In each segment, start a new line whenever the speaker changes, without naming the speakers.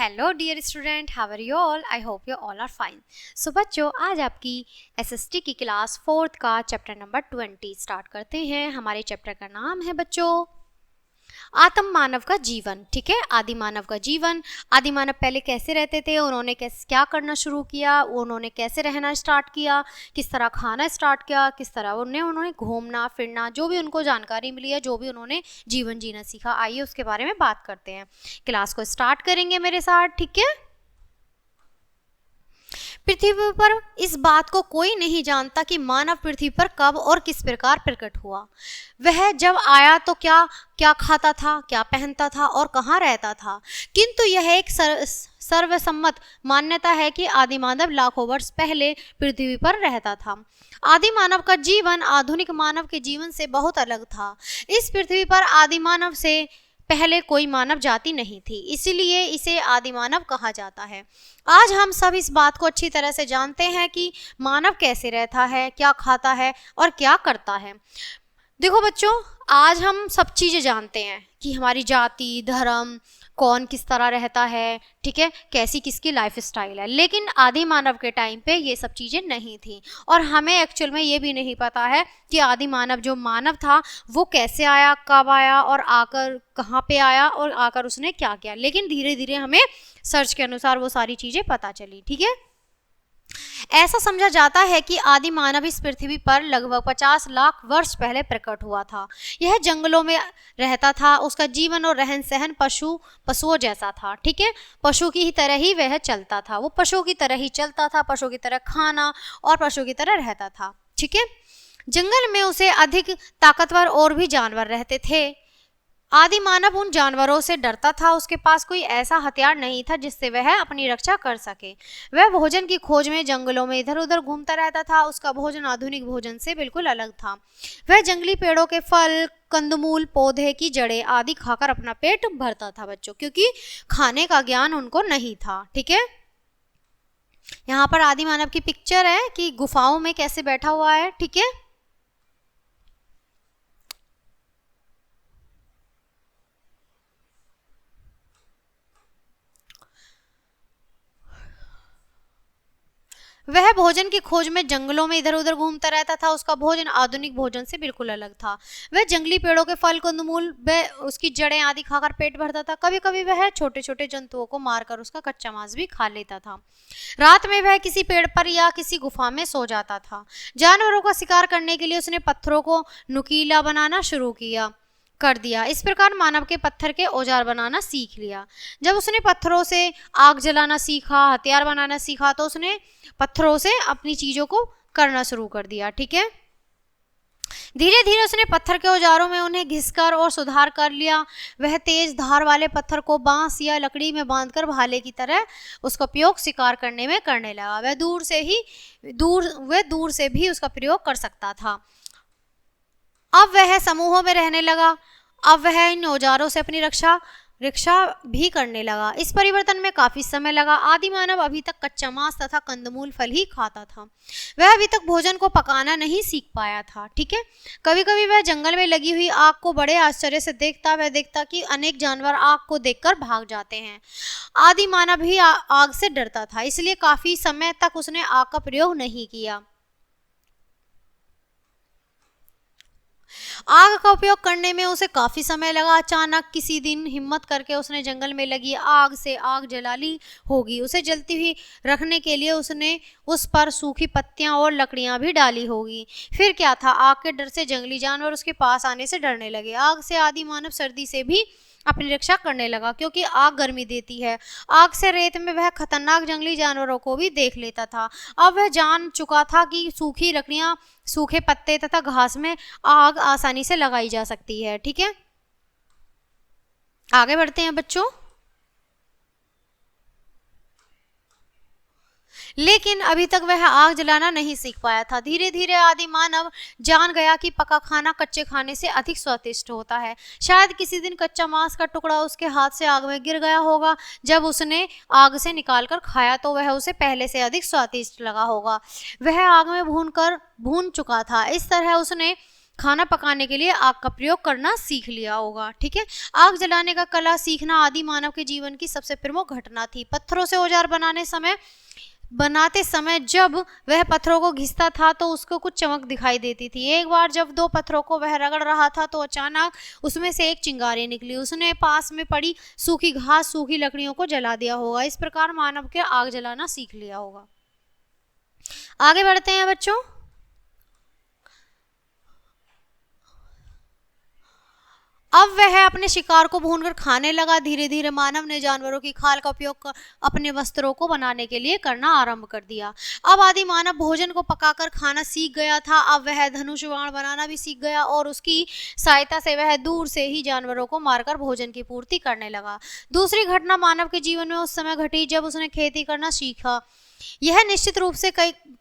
Hello dear student, how are you all? I hope you all are fine. So बच्चों, आज आपकी SST की class 4th का chapter number 20 start करते हैं। हमारे चैप्टर का नाम है बच्चों आदिम मानव का जीवन। ठीक है, आदि मानव का जीवन। आदि मानव पहले कैसे रहते थे, उन्होंने क्या करना शुरू किया, उन्होंने कैसे रहना स्टार्ट किया, किस तरह खाना स्टार्ट किया, किस तरह उन्होंने घूमना फिरना, जो भी उनको जानकारी मिली है, जो भी उन्होंने जीवन जीना सीखा, आइए उसके बारे में बात करते हैं। क्लास को स्टार्ट करेंगे मेरे साथ। ठीक है, पृथ्वी पर इस बात को कोई नहीं जानता कि मानव पृथ्वी पर कब और किस प्रकार प्रकट हुआ। वह जब आया तो क्या क्या खाता था, क्या पहनता था और कहाँ रहता था। किंतु यह एक सर्वसम्मत मान्यता है कि आदि मानव लाखों वर्ष पहले पृथ्वी पर रहता था। आदि मानव का जीवन आधुनिक मानव के जीवन से बहुत अलग था। इस पृथ्वी पर आदि मानव से पहले कोई मानव जाति नहीं थी, इसीलिए इसे आदि मानव कहा जाता है। आज हम सब इस बात को अच्छी तरह से जानते हैं कि मानव कैसे रहता है, क्या खाता है और क्या करता है। देखो बच्चों, आज हम सब चीज़ें जानते हैं कि हमारी जाति, धर्म, कौन किस तरह रहता है, ठीक है, कैसी किसकी लाइफ स्टाइल है। लेकिन आदि मानव के टाइम पे ये सब चीज़ें नहीं थी और हमें एक्चुअल में ये भी नहीं पता है कि आदि मानव जो मानव था वो कैसे आया, कब आया और आकर कहाँ पे आया और आकर उसने क्या किया। लेकिन धीरे धीरे हमें सर्च के अनुसार वो सारी चीज़ें पता चली। ठीक है, ऐसा समझा जाता है कि आदि मानव इस पृथ्वी पर लगभग 50 लाख वर्ष पहले प्रकट हुआ था। यह जंगलों में रहता था। उसका जीवन और रहन सहन पशुओं जैसा था। ठीक है, पशु की ही तरह ही वह चलता था। वो पशु की तरह ही चलता था, पशु की तरह खाना और पशु की तरह रहता था। ठीक है, जंगल में उसे अधिक ताकतवर और भी जानवर रहते थे। आदि मानव उन जानवरों से डरता था। उसके पास कोई ऐसा हथियार नहीं था जिससे वह अपनी रक्षा कर सके। वह भोजन की खोज में जंगलों में इधर उधर घूमता रहता था। उसका भोजन आधुनिक भोजन से बिल्कुल अलग था। वह जंगली पेड़ों के फल, कंदमूल, पौधे की जड़ें आदि खाकर अपना पेट भरता था बच्चों, क्योंकि खाने का ज्ञान उनको नहीं था। ठीक है, यहाँ पर आदि मानव की पिक्चर है कि गुफाओं में कैसे बैठा हुआ है। ठीक है, वह भोजन की खोज में जंगलों में इधर उधर घूमता रहता था। उसका भोजन आधुनिक भोजन से बिल्कुल अलग था। वह जंगली पेड़ों के फल, कंदमूल, वह उसकी जड़ें आदि खाकर पेट भरता था। कभी कभी वह छोटे छोटे जंतुओं को मारकर उसका कच्चा मांस भी खा लेता था। रात में वह किसी पेड़ पर या किसी गुफा में सो जाता था। जानवरों का शिकार करने के लिए उसने पत्थरों को नुकीला बनाना शुरू कर दिया। इस प्रकार मानव के पत्थर के औजार बनाना सीख लिया। जब उसने पत्थरों से आग जलाना सीखा, हथियार बनाना सीखा, तो उसने पत्थरों से अपनी चीजों को करना शुरू कर दिया। ठीक है, धीरे धीरे उसने पत्थर के औजारों में उन्हें घिसकर और सुधार कर लिया। वह तेज धार वाले पत्थर को बांस या लकड़ी में बांधकर भाले की तरह उसका उपयोग शिकार करने में करने लगा। वह दूर से भी उसका प्रयोग कर सकता था। अब वह समूहों में रहने लगा। अब वह इन औजारों से अपनी रक्षा भी करने लगा। इस परिवर्तन में काफी समय लगा। आदि मानव अभी तक कच्चा मांस तथा कंदमूल फल ही खाता था। वह अभी तक भोजन को पकाना नहीं सीख पाया था। ठीक है, कभी कभी वह जंगल में लगी हुई आग को बड़े आश्चर्य से देखता। वह देखता कि अनेक जानवर आग को देखकर भाग जाते हैं। आदि मानव भी आग से डरता था, इसलिए काफी समय तक उसने आग का प्रयोग नहीं किया। आग का उपयोग करने में उसे काफी समय लगा। अचानक किसी दिन हिम्मत करके उसने जंगल में लगी आग से आग जला ली होगी। उसे जलती हुई रखने के लिए उसने उस पर सूखी पत्तियां और लकड़ियां भी डाली होगी। फिर क्या था, आग के डर से जंगली जानवर उसके पास आने से डरने लगे। आग से आदि मानव सर्दी से भी अपनी रक्षा करने लगा, क्योंकि आग गर्मी देती है। आग से रेत में वह खतरनाक जंगली जानवरों को भी देख लेता था। अब वह जान चुका था कि सूखी लकड़ियां, सूखे पत्ते तथा घास में आग आसानी से लगाई जा सकती है। ठीक है, आगे बढ़ते हैं बच्चों। लेकिन अभी तक वह आग जलाना नहीं सीख पाया था। धीरे धीरे आदि मानव जान गया कि पका खाना कच्चे खाने से अधिक स्वादिष्ट होता है। शायद किसी दिन कच्चा मांस का टुकड़ा उसके हाथ से आग में गिर गया होगा। जब उसने आग से निकालकर खाया तो वह उसे पहले से अधिक स्वादिष्ट लगा होगा। वह आग में भून चुका था। इस तरह उसने खाना पकाने के लिए आग का प्रयोग करना सीख लिया होगा। ठीक है, आग जलाने का कला सीखना आदि मानव के जीवन की सबसे प्रमुख घटना थी। पत्थरों से औजार बनाते समय जब वह पत्थरों को घिसता था तो उसको कुछ चमक दिखाई देती थी। एक बार जब दो पत्थरों को वह रगड़ रहा था तो अचानक उसमें से एक चिंगारी निकली। उसने पास में पड़ी सूखी घास, सूखी लकड़ियों को जला दिया होगा। इस प्रकार मानव के आग जलाना सीख लिया होगा। आगे बढ़ते हैं बच्चों। अब वह अपने शिकार को भूनकर खाने लगा। धीरे धीरे मानव ने जानवरों की खाल का उपयोग अपने वस्त्रों को बनाने के लिए करना आरंभ कर दिया। अब आदि मानव भोजन को पकाकर खाना सीख गया था। अब वह धनुष बाण बनाना भी सीख गया और उसकी सहायता से वह दूर से ही जानवरों को मारकर भोजन की पूर्ति करने लगा। दूसरी घटना मानव के जीवन में उस समय घटी जब उसने खेती करना सीखा। यह निश्चित रूप से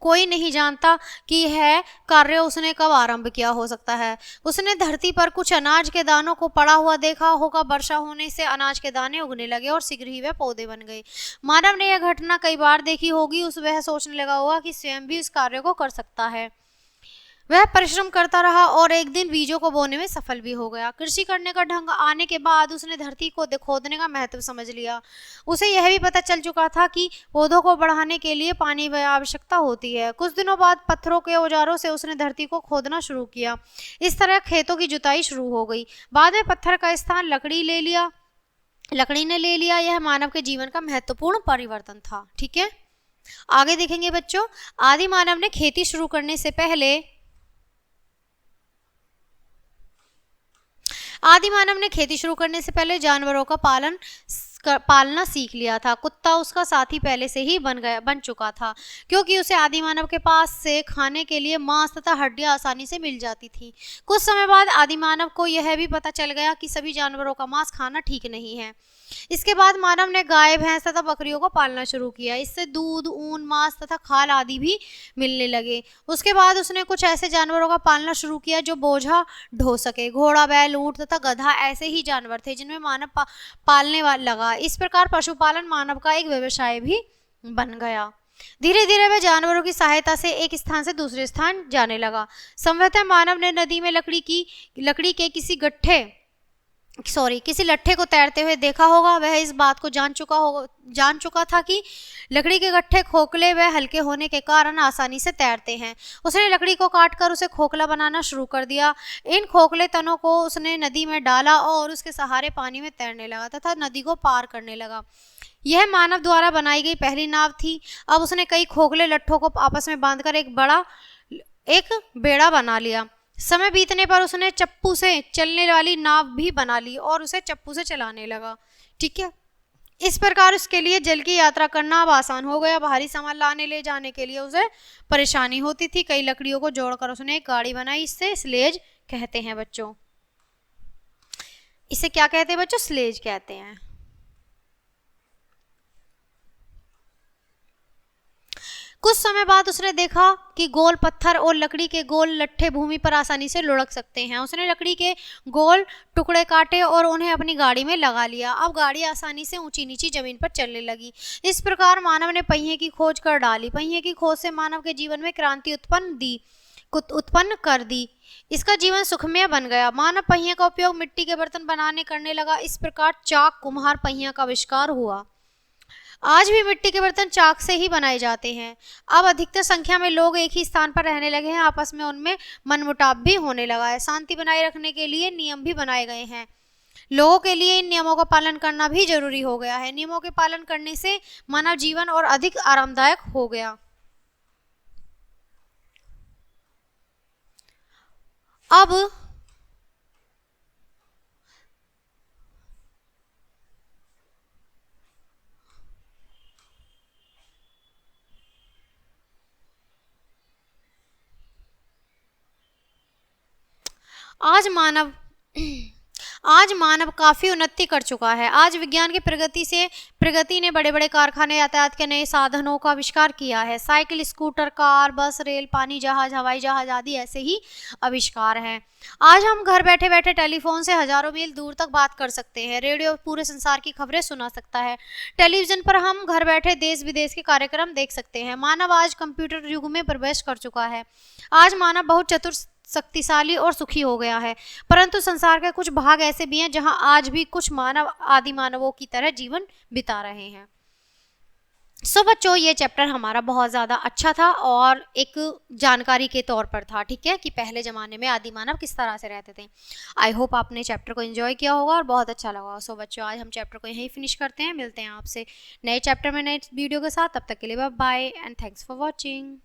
कोई नहीं जानता कि यह कार्य उसने कब आरंभ किया हो सकता है। उसने धरती पर कुछ अनाज के दानों को पड़ा हुआ देखा होगा। वर्षा होने से अनाज के दाने उगने लगे और शीघ्र ही वे पौधे बन गए। मानव ने यह घटना कई बार देखी होगी। वह सोचने लगा होगा कि स्वयं भी इस कार्य को कर सकता है। वह परिश्रम करता रहा और एक दिन बीजों को बोने में सफल भी हो गया। कृषि करने का ढंग आने के बाद उसने धरती को खोदने का महत्व समझ लिया। उसे यह भी पता चल चुका था कि पौधों को बढ़ाने के लिए पानी की आवश्यकता होती है। कुछ दिनों बाद पत्थरों के औजारों से उसने धरती को खोदना शुरू किया। इस तरह खेतों की जुताई शुरू हो गई। बाद में पत्थर का स्थान लकड़ी ने ले लिया। यह मानव के जीवन का महत्वपूर्ण परिवर्तन था। ठीक है, आगे देखेंगे बच्चों। आदि मानव ने खेती शुरू करने से पहले जानवरों का पालना सीख लिया था। कुत्ता उसका साथी पहले से ही बन चुका था, क्योंकि उसे आदि मानव के पास से खाने के लिए मांस तथा हड्डियां आसानी से मिल जाती थी। कुछ समय बाद आदि मानव को यह भी पता चल गया कि सभी जानवरों का मांस खाना ठीक नहीं है। इसके बाद मानव ने गाय, भैंस तथा बकरियों को पालना शुरू किया। इससे दूध, ऊन, मांस तथा खाल आदि भी मिलने लगे। उसके बाद उसने कुछ ऐसे जानवरों का पालना शुरू किया जो बोझा ढो सके। घोड़ा, बैल, ऊंट तथा गधा ऐसे ही जानवर थे जिनमें मानव पालने लगा। इस प्रकार पशुपालन मानव का एक व्यवसाय भी बन गया। धीरे धीरे वह जानवरों की सहायता से एक स्थान से दूसरे स्थान जाने लगा। संभवतः मानव ने नदी में लकड़ी के किसी लट्ठे को तैरते हुए देखा होगा। वह इस बात को जान चुका था कि लकड़ी के गट्ठे खोखले व हल्के होने के कारण आसानी से तैरते हैं। उसने लकड़ी को काटकर उसे खोखला बनाना शुरू कर दिया। इन खोखले तनों को उसने नदी में डाला और उसके सहारे पानी में तैरने लगा तथा नदी को पार करने लगा। यह मानव द्वारा बनाई गई पहली नाव थी। अब उसने कई खोखले लट्ठों को आपस में बांधकर एक बेड़ा बना लिया। समय बीतने पर उसने चप्पू से चलने वाली नाव भी बना ली और उसे चप्पू से चलाने लगा। ठीक है, इस प्रकार उसके लिए जल की यात्रा करना अब आसान हो गया। भारी सामान लाने ले जाने के लिए उसे परेशानी होती थी। कई लकड़ियों को जोड़कर उसने एक गाड़ी बनाई। इससे स्लेज कहते हैं बच्चों। इसे क्या कहते हैं बच्चों? स्लेज कहते हैं। कुछ समय बाद उसने देखा कि गोल पत्थर और लकड़ी के गोल लट्ठे भूमि पर आसानी से लुढ़क सकते हैं। उसने लकड़ी के गोल टुकड़े काटे और उन्हें अपनी गाड़ी में लगा लिया। अब गाड़ी आसानी से ऊंची नीची जमीन पर चलने लगी। इस प्रकार मानव ने पहिए की खोज कर डाली। पहिए की खोज से मानव के जीवन में क्रांति उत्पन्न कर दी। इसका जीवन सुखमय बन गया। मानव पहिए का उपयोग मिट्टी के बर्तन बनाने करने लगा। इस प्रकार चाक, कुम्हार पहिया का आविष्कार हुआ। आज भी मिट्टी के बर्तन चाक से ही बनाए जाते हैं। अब अधिकतर संख्या में लोग एक ही स्थान पर रहने लगे हैं। आपस में उनमें मनमुटाव भी होने लगा है। शांति बनाए रखने के लिए नियम भी बनाए गए हैं। लोगों के लिए इन नियमों का पालन करना भी जरूरी हो गया है। नियमों के पालन करने से मानव जीवन और अधिक आरामदायक हो गया। अब आज मानव काफी उन्नति कर चुका है। आज विज्ञान की प्रगति ने बड़े बड़े कारखाने, यातायात के नए साधनों का आविष्कार किया है। साइकिल, स्कूटर, कार, बस, रेल, पानी जहाज, हवाई जहाज आदि ऐसे ही आविष्कार हैं। आज हम घर बैठे बैठे टेलीफोन से हजारों मील दूर तक बात कर सकते हैं। रेडियो पूरे संसार की खबरें सुना सकता है। टेलीविजन पर हम घर बैठे देश विदेश के कार्यक्रम देख सकते हैं। मानव आज कंप्यूटर युग में प्रवेश कर चुका है। आज मानव बहुत चतुर शक्तिशाली और सुखी हो गया है, परंतु संसार के कुछ भाग ऐसे भी हैं जहां आज भी कुछ मानव आदि मानवों की तरह जीवन बिता रहे हैं। सो बच्चों, ये चैप्टर हमारा बहुत ज़्यादा अच्छा था और एक जानकारी के तौर पर था, ठीक है, कि पहले ज़माने में आदि मानव किस तरह से रहते थे। आई होप आपने चैप्टर को एंजॉय किया होगा और बहुत अच्छा लगा। सो बच्चों, आज हम चैप्टर को यहीं फिनिश करते हैं। मिलते हैं आपसे नए चैप्टर में नए वीडियो के साथ। तब तक के लिए bye bye and thanks for watching.